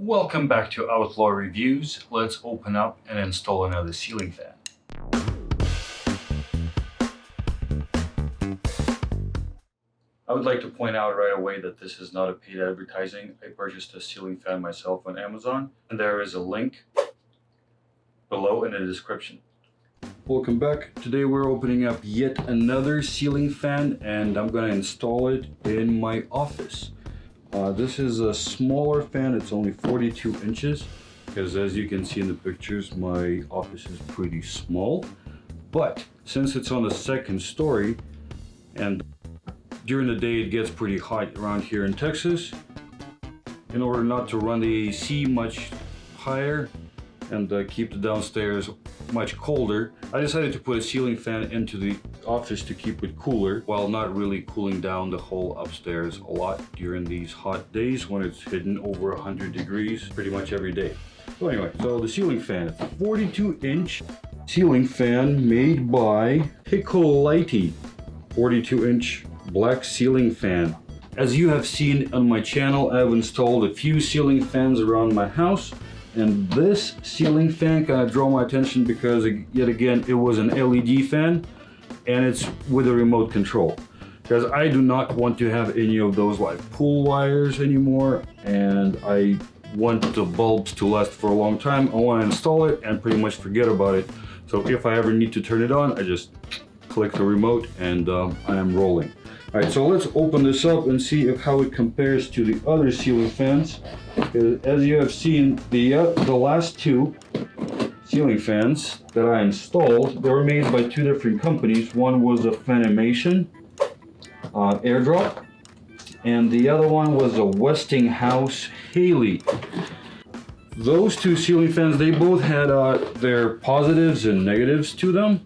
Welcome back to Outlaw Reviews. Let's open up and install another ceiling fan. I would like to point out right away that this is not a paid advertising. I purchased a ceiling fan myself on Amazon, and there is a link below in the description. Welcome back. Today we're opening up yet another ceiling fan, and I'm going to install it in my office. This is a smaller fan. It's only 42 inches because, as you can see in the pictures, my office is pretty small. But since it's on the second story and during the day it gets pretty hot around here in Texas, in order not to run the AC much higher and keep the downstairs much colder, I decided to put a ceiling fan into the office to keep it cooler while not really cooling down the whole upstairs a lot during these hot days when it's hitting over 100 degrees pretty much every day. So anyway, so the ceiling fan, it's a 42-inch ceiling fan made by Hykolity, 42-inch black ceiling fan. As you have seen on my channel, I've installed a few ceiling fans around my house. And this ceiling fan kind of drew my attention because, yet again, it was an LED fan and it's with a remote control. Because I do not want to have any of those like pull wires anymore, and I want the bulbs to last for a long time. I want to install it and pretty much forget about it. So if I ever need to turn it on, I just click the remote and I am rolling. All right, so let's open this up and see how it compares to the other ceiling fans. As you have seen, the last two ceiling fans that I installed, they were made by two different companies. One was a Fanimation airdrop, and the other one was a Westinghouse Haley. Those two ceiling fans, they both had their positives and negatives to them.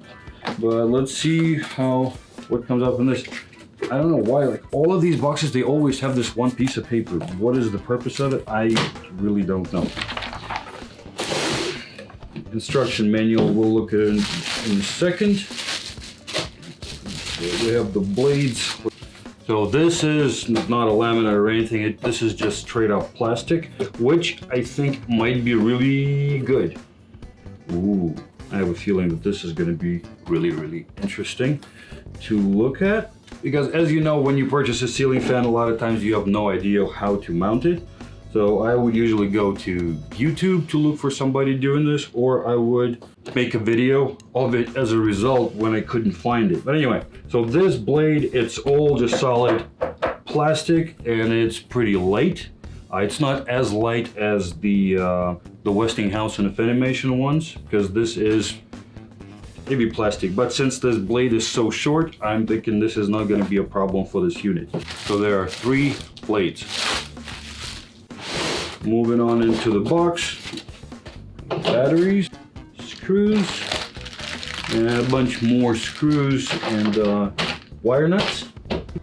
But let's see what comes up in this. I don't know why, like all of these boxes, they always have this one piece of paper. What is the purpose of it? I really don't know. Instruction manual, we'll look at it in a second. So we have the blades. So this is not a laminate or anything. This is just straight up plastic, which I think might be really good. Ooh, I have a feeling that this is going to be really, really interesting to look at. Because as you know, when you purchase a ceiling fan, a lot of times you have no idea how to mount it. So I would usually go to YouTube to look for somebody doing this, or I would make a video of it as a result when I couldn't find it. But anyway, so this blade, it's all just solid plastic and it's pretty light. It's not as light as the Westinghouse and the Fanimation ones, because this is maybe plastic, but since this blade is so short, I'm thinking this is not going to be a problem for this unit. So there are three blades. Moving on into the box, batteries, screws, and a bunch more screws and wire nuts.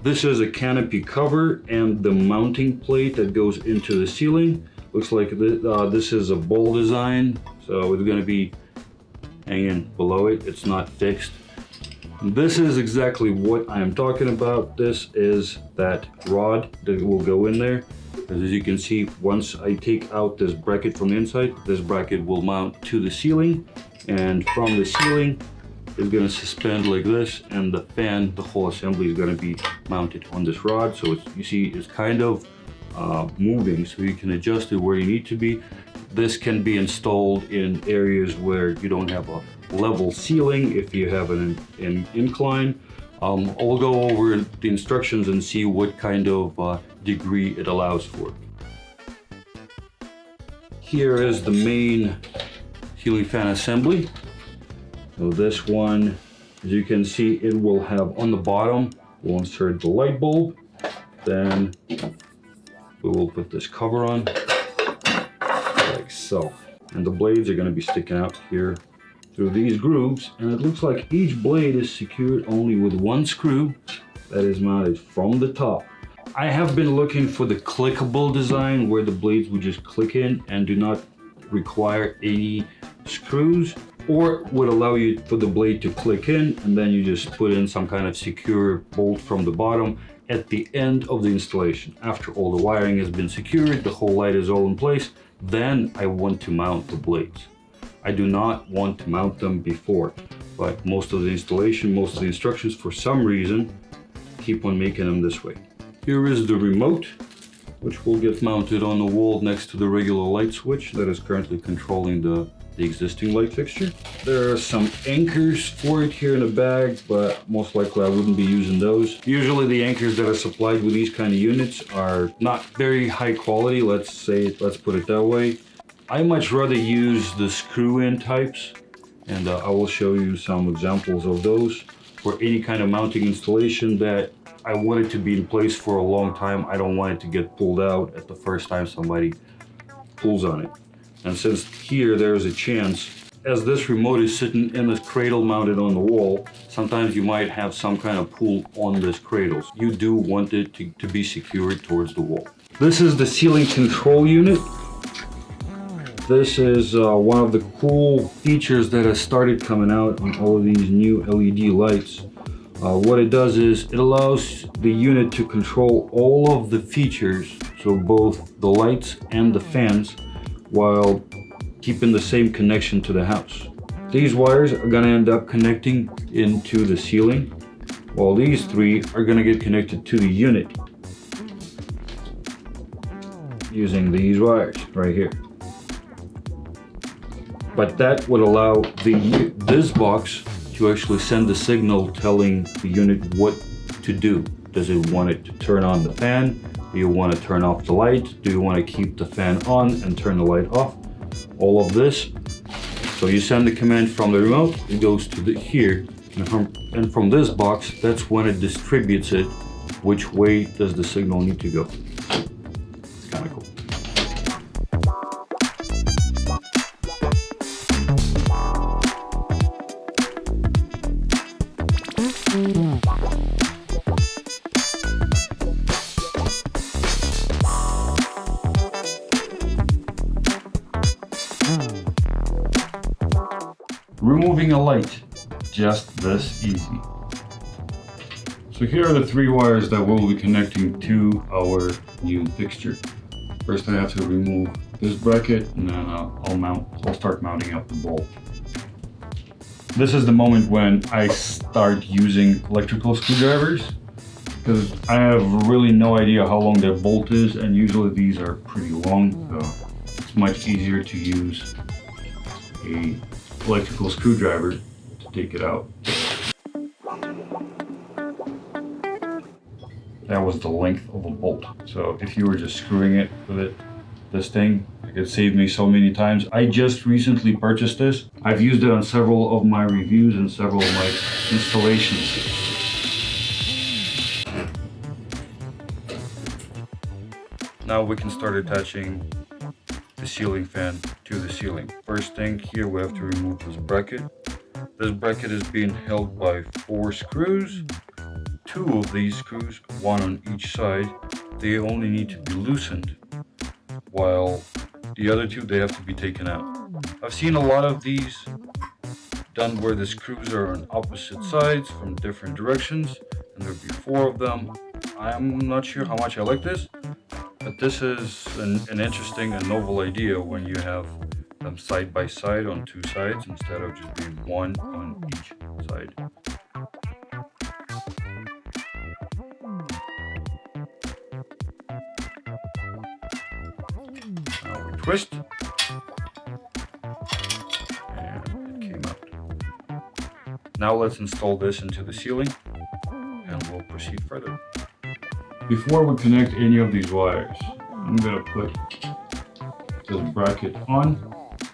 This is a canopy cover and the mounting plate that goes into the ceiling. Looks like this is a bowl design, so it's going to be hanging below it. It's not fixed. This is exactly what I am talking about. This is that rod that will go in there. As you can see, once I take out this bracket from the inside, this bracket will mount to the ceiling, and from the ceiling it's going to suspend like this, and the fan, the whole assembly, is going to be mounted on this rod. So you see it's kind of moving, so you can adjust it where you need to be. This can be installed in areas where you don't have a level ceiling. If you have an incline, I'll go over the instructions and see what kind of degree it allows for. Here is the main ceiling fan assembly. So this one, as you can see, it will have on the bottom, we'll insert the light bulb. Then we will put this cover on. So, and the blades are going to be sticking out here through these grooves, and it looks like each blade is secured only with one screw that is mounted from the top. I have been looking for the clickable design where the blades would just click in and do not require any screws, or would allow you for the blade to click in and then you just put in some kind of secure bolt from the bottom at the end of the installation. After all the wiring has been secured, the whole light is all in place, then I want to mount the blades. I do not want to mount them before, but most of the installation, most of the instructions, for some reason, keep on making them this way. Here is the remote, which will get mounted on the wall next to the regular light switch that is currently controlling the existing light fixture. There are some anchors for it here in the bag, but most likely I wouldn't be using those. Usually the anchors that are supplied with these kind of units are not very high quality, let's put it that way. I much rather use the screw-in types, and I will show you some examples of those. For any kind of mounting installation that I want it to be in place for a long time, I don't want it to get pulled out at the first time somebody pulls on it. And since here there's a chance, as this remote is sitting in this cradle mounted on the wall, sometimes you might have some kind of pull on this cradle. You do want it to be secured towards the wall. This is the ceiling control unit. This is one of the cool features that has started coming out on all of these new LED lights. What it does is it allows the unit to control all of the features, so both the lights and the fans, while keeping the same connection to the house. These wires are going to end up connecting into the ceiling, while these three are going to get connected to the unit using these wires right here. But that would allow this box to actually send a signal telling the unit what to do. Does it want it to turn on the fan? Do you want to turn off the light? Do you want to keep the fan on and turn the light off? All of this. So you send the command from the remote, it goes to here, and from this box, that's when it distributes it. Which way does the signal need to go? It's kind of cool. Removing a light, just this easy. So here are the three wires that we'll be connecting to our new fixture. First I have to remove this bracket, and then I'll start mounting up the bolt. This is the moment when I start using electrical screwdrivers, because I have really no idea how long that bolt is, and usually these are pretty long, so it's much easier to use a electrical screwdriver to take it out. That was the length of a bolt. So if you were just screwing it with this thing, it could save me so many times. I just recently purchased this. I've used it on several of my reviews and several of my installations. Now we can start attaching the ceiling fan to the ceiling. First thing here, we have to remove this bracket. This bracket is being held by 4 screws. 2 of these screws, one on each side, they only need to be loosened, while the other 2, they have to be taken out. I've seen a lot of these done where the screws are on opposite sides from different directions, and there'll be 4 of them. I'm not sure how much I like this, but this is an interesting and novel idea when you have them side by side on 2 sides instead of just being one on each side. Now we twist, and it came out. Now let's install this into the ceiling, and we'll proceed further. Before we connect any of these wires, I'm going to put this bracket on,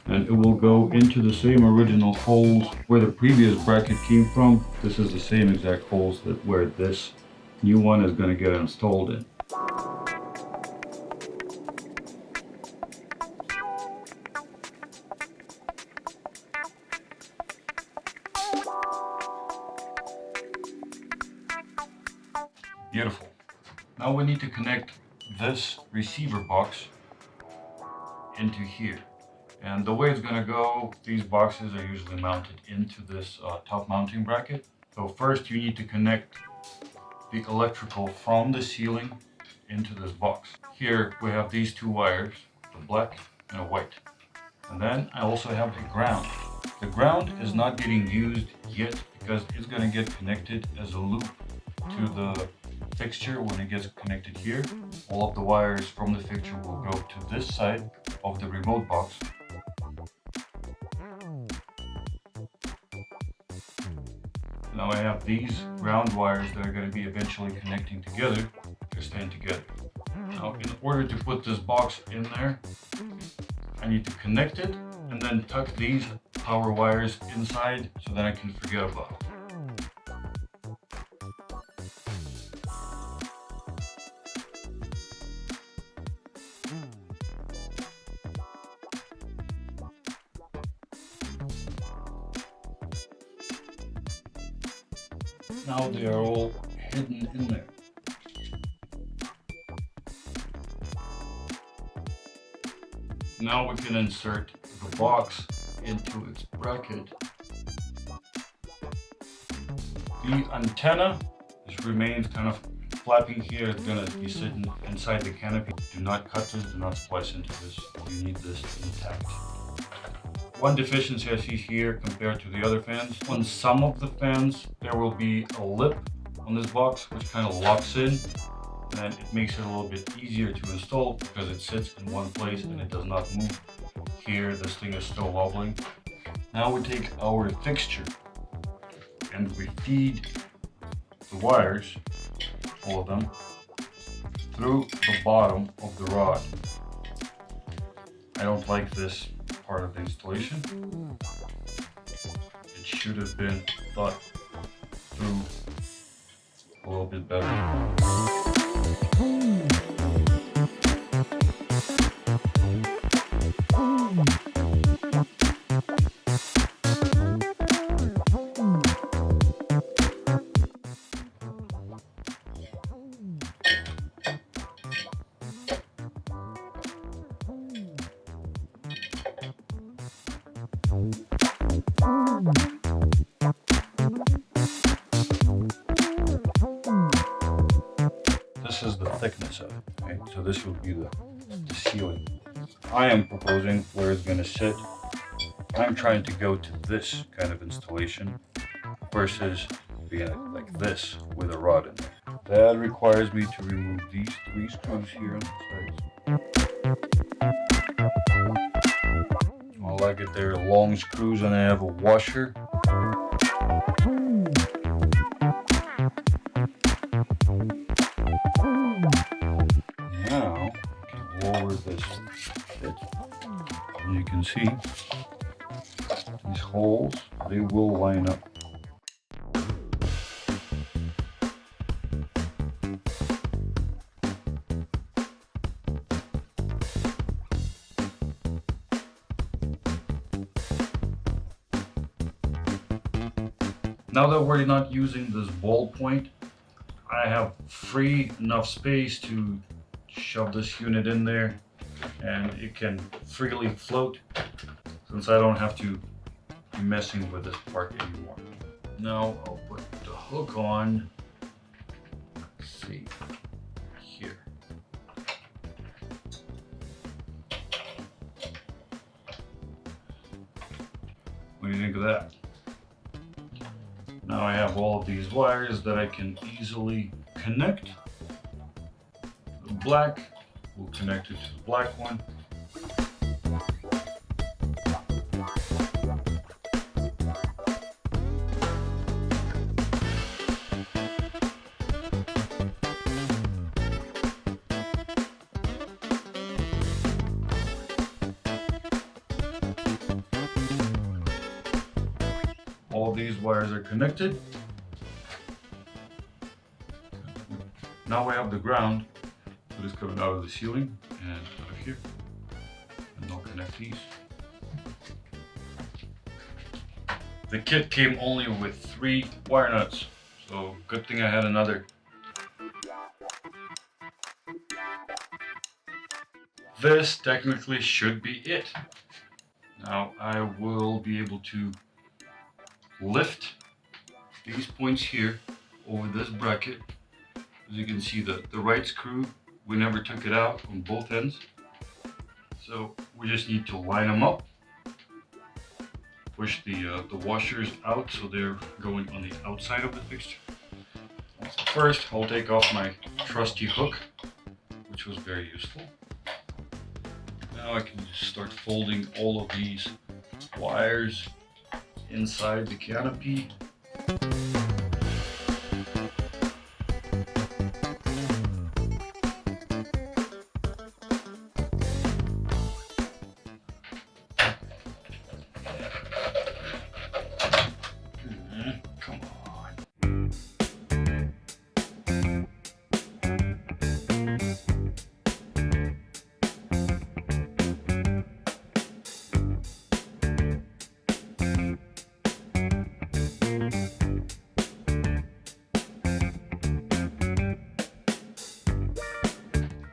and it will go into the same original holes where the previous bracket came from. This is the same exact holes where this new one is going to get installed in. Beautiful. Now we need to connect this receiver box into here. And the way it's going to go, these boxes are usually mounted into this top mounting bracket. So first you need to connect the electrical from the ceiling into this box. Here we have these 2 wires, the black and a white. And then I also have the ground. The ground is not getting used yet because it's going to get connected as a loop to the fixture. When it gets connected here, all of the wires from the fixture will go to this side of the remote box. Now I have these ground wires that are going to be eventually connecting together to stand together. Now in order to put this box in there, I need to connect it and then tuck these power wires inside so that I can forget about it. Now they are all hidden in there. Now we can insert the box into its bracket. The antenna remains kind of flapping here. It's going to be sitting inside the canopy. Do not cut this, do not splice into this. You need this intact. One deficiency I see here compared to the other fans, on some of the fans there will be a lip on this box which kind of locks in, and it makes it a little bit easier to install because it sits in one place and it does not move. Here this thing is still wobbling. Now we take our fixture and we feed the wires, all of them, through the bottom of the rod. I don't like this part of the installation. It should have been thought through a little bit better. This is the thickness of it, okay? So this will be the ceiling. I am proposing where it's going to sit. I'm trying to go to this kind of installation versus being like this with a rod in there. That requires me to remove these 3 screws here on the sides. I like it, they're long screws and I have a washer. Now I can lower this bit. As you can see, these holes, they will line up. Now that we're not using this ball point, I have free enough space to shove this unit in there and it can freely float since I don't have to be messing with this part anymore. Now I'll put the hook on. Let's see here. What do you think of that? Now I have all of these wires that I can easily connect. The black will connect it to the black one. All these wires are connected. Now we have the ground that is coming out of the ceiling and out of here. And I'll connect these. The kit came only with 3 wire nuts, so good thing I had another. This technically should be it. Now I will be able to lift these points here over this bracket. As you can see, the right screw, we never took it out on both ends. So we just need to line them up. Push the washers out so they're going on the outside of the fixture. So first, I'll take off my trusty hook, which was very useful. Now I can just start folding all of these wires inside the canopy. Come on.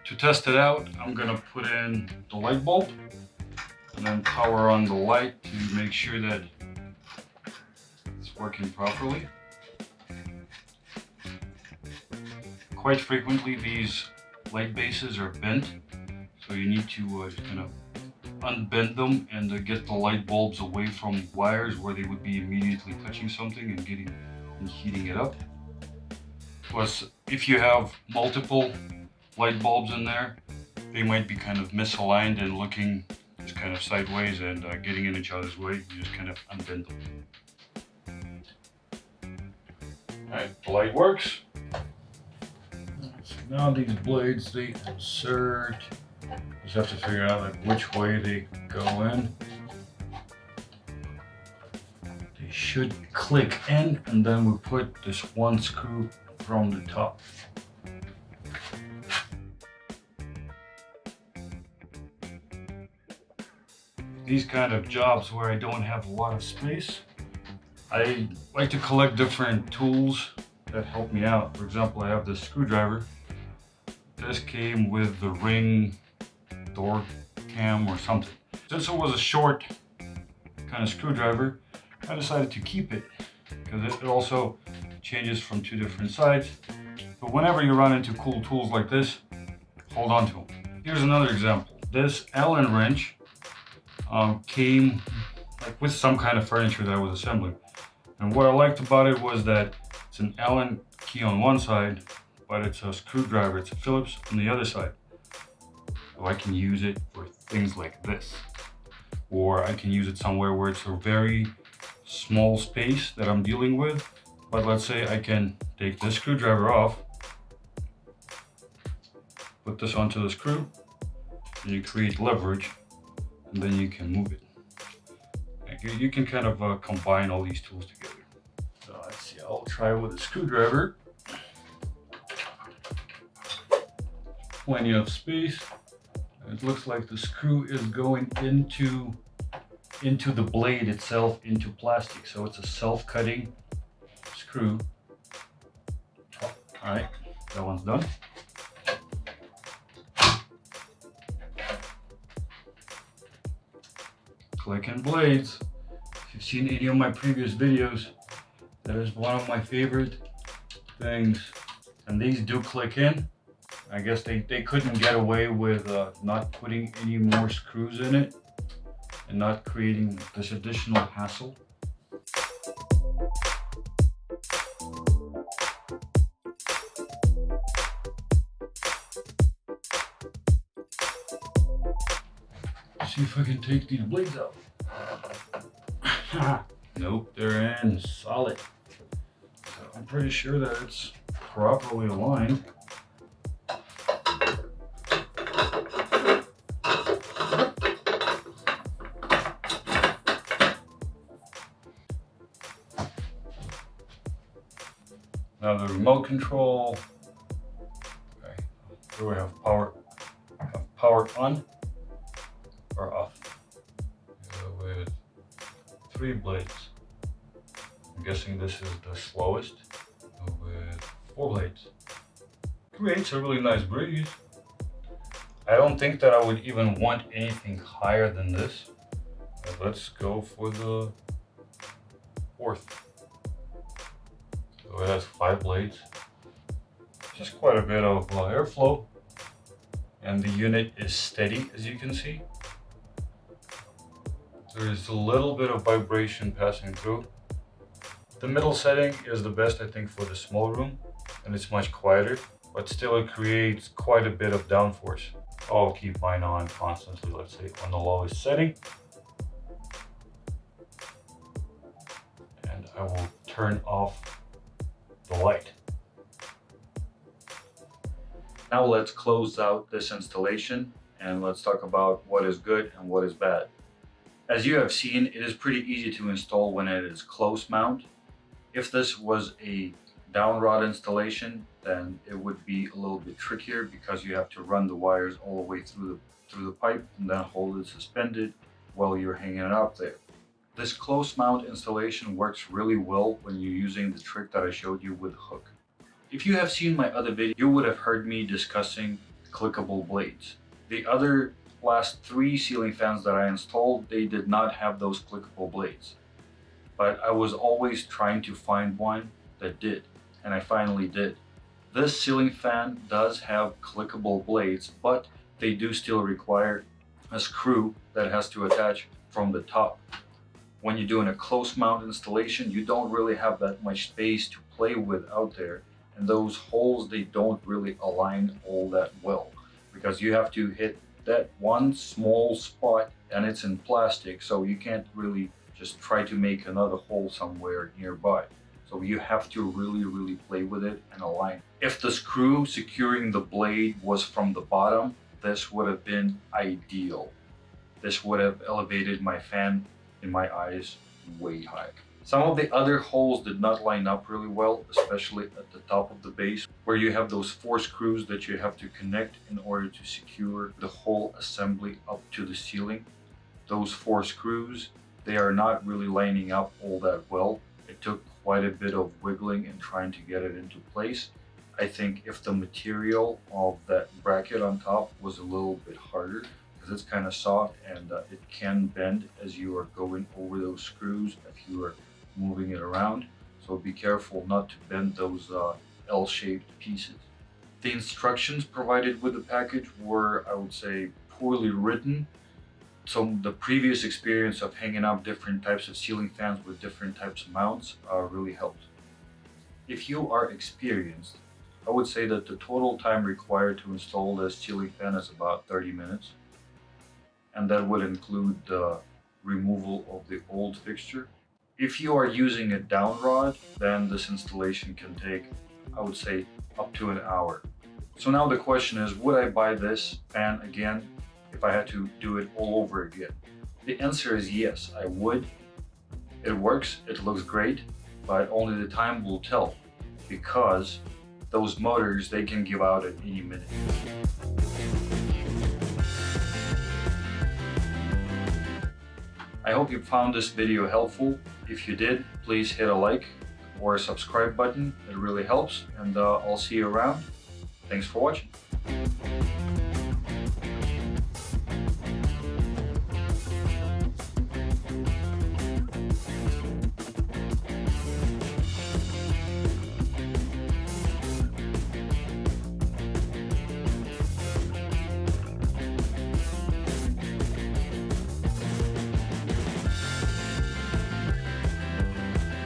To test it out, I'm gonna put in the light bulb and then power on the light to make sure that it's working properly. Quite frequently these light bases are bent, so you need to just kind of unbend them and get the light bulbs away from wires where they would be immediately touching something and heating it up. Plus, if you have multiple light bulbs in there, they might be kind of misaligned and looking just kind of sideways and getting in each other's way. You just kind of unbend them. Alright, the light works. So now these blades, they insert. Just have to figure out like which way they go in. They should click in, and then we put this one screw from the top. These kind of jobs where I don't have a lot of space, I like to collect different tools that help me out. For example, I have this screwdriver. This came with the ring door cam or something. Since it was a short kind of screwdriver, I decided to keep it because it also changes from two different sides. But whenever you run into cool tools like this, hold on to them. Here's another example. This Allen wrench came like with some kind of furniture that I was assembling. And what I liked about it was that it's an Allen key on one side, but it's a screwdriver, it's a Phillips on the other side. So I can use it for things like this. Or I can use it somewhere where it's a very small space that I'm dealing with. But let's say I can take this screwdriver off, put this onto the screw, and you create leverage, and then you can move it. You can kind of combine all these tools together. So let's see, I'll try with a screwdriver. Plenty of space. It looks like the screw is going into the blade itself, into plastic. So it's a self-cutting screw. Oh, all right, that one's done. Clicking blades. If you've seen any of my previous videos, that is one of my favorite things. And these do click in. I guess they couldn't get away with not putting any more screws in it and not creating this additional hassle. See if I can take these blades out. Nope, they're in solid. So I'm pretty sure that it's properly aligned. Now the remote control. Okay, do we have power on or off? Go with 3 blades. I'm guessing this is the slowest. Go with 4 blades. Creates a really nice breeze. I don't think that I would even want anything higher than this. Let's go for the 4th. So it has 5 blades. Just quite a bit of airflow. And the unit is steady, as you can see. There's a little bit of vibration passing through. The middle setting is the best, I think, for the small room, and it's much quieter, but still it creates quite a bit of downforce. I'll keep mine on constantly, let's say on the lowest setting. And I will turn off the light. Now let's close out this installation and let's talk about what is good and what is bad. As you have seen, it is pretty easy to install when it is close mount. If this was a down rod installation, then it would be a little bit trickier because you have to run the wires all the way through the pipe and then hold it suspended while you're hanging it up there. This close mount installation works really well when you're using the trick that I showed you with the hook. If you have seen my other video, you would have heard me discussing clickable blades. The other last 3 ceiling fans that I installed, they did not have those clickable blades. But I was always trying to find one that did, and I finally did. This ceiling fan does have clickable blades, but they do still require a screw that has to attach from the top. When you're doing a close mount installation, you don't really have that much space to play with out there, and those holes, they don't really align all that well because you have to hit that one small spot and it's in plastic, so you can't really just try to make another hole somewhere nearby. So you have to really play with it and align. If the screw securing the blade was from the bottom, this would have been ideal. This would have elevated my fan, in my eyes, way high. Some of the other holes did not line up really well, especially at the top of the base, where you have those 4 screws that you have to connect in order to secure the whole assembly up to the ceiling. Those 4 screws, they are not really lining up all that well. It took quite a bit of wiggling and trying to get it into place. I think if the material of that bracket on top was a little bit harder, because it's kind of soft and it can bend as you are going over those screws if you are moving it around. So be careful not to bend those L-shaped pieces. The instructions provided with the package were, I would say, poorly written. So the previous experience of hanging up different types of ceiling fans with different types of mounts really helped. If you are experienced, I would say that the total time required to install this ceiling fan is about 30 minutes. And that would include the removal of the old fixture. If you are using a down rod, then this installation can take, I would say, up to an hour. So now the question is, would I buy this fan again if I had to do it all over again? The answer is yes, I would. It works, it looks great, but only the time will tell, because those motors, they can give out at any minute. I hope you found this video helpful. If you did, please hit a like or a subscribe button. It really helps, and I'll see you around. Thanks for watching.